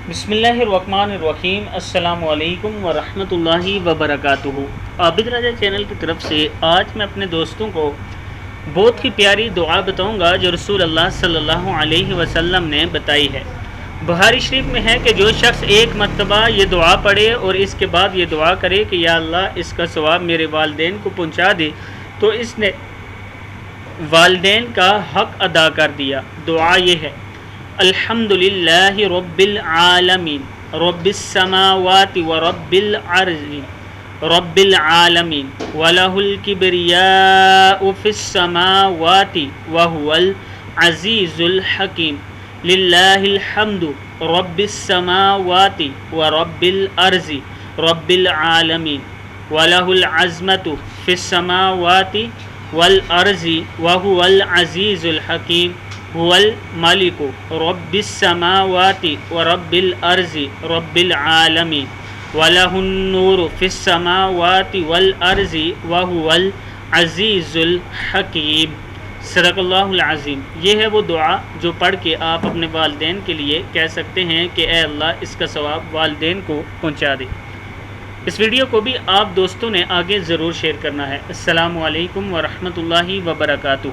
بسم اللہ الرحمن الرحیم۔ السلام علیکم ورحمۃ اللہ وبرکاتہ۔ عابد راجہ چینل کی طرف سے آج میں اپنے دوستوں کو بہت ہی پیاری دعا بتاؤں گا جو رسول اللہ صلی اللہ علیہ وسلم نے بتائی ہے۔ بخاری شریف میں ہے کہ جو شخص ایک مرتبہ یہ دعا پڑھے اور اس کے بعد یہ دعا کرے کہ یا اللہ اس کا ثواب میرے والدین کو پہنچا دے، تو اس نے والدین کا حق ادا کر دیا۔ دعا یہ ہے: الحمدللہ رب العالمین رب السماوات ورب الارض رب العالمین وَلَهُ الْكِبْرِيَاءُ فِي السَّمَاوَاتِ وَهُوَ الْعَزِيزُ الْحَكِيمُ لِلَّهِ الْحَمْدُ رَبِّ السَّمَاوَاتِ وَرَبِّ الْأَرْضِ رَبِّ الْعَالَمِينَ وَلَهُ الْعَظْمَةُ فِي السَّمَاوَاتِ وَالْأَرْضِ وَهُوَ الْعَزِيزُ الْحَكِيمُ هُوَ الْمَلِكُ رَبِّ السَّمَاوَاتِ وَرَبِّ الْأَرْضِ رَبِّ الْعَالَمِينَ وَلَهُ النُّورُ فِي السَّمَاوَاتِ وَالْأَرْضِ وَهُوَ الْعَزِيزُ الْحَكِيمُ۔ صدق اللہ العظیم۔ یہ ہے وہ دعا جو پڑھ کے آپ اپنے والدین کے لیے کہہ سکتے ہیں کہ اے اللہ اس کا ثواب والدین کو پہنچا دے۔ اس ویڈیو کو بھی آپ دوستوں نے آگے ضرور شیئر کرنا ہے۔ السلام علیکم ورحمۃ اللہ وبرکاتہ۔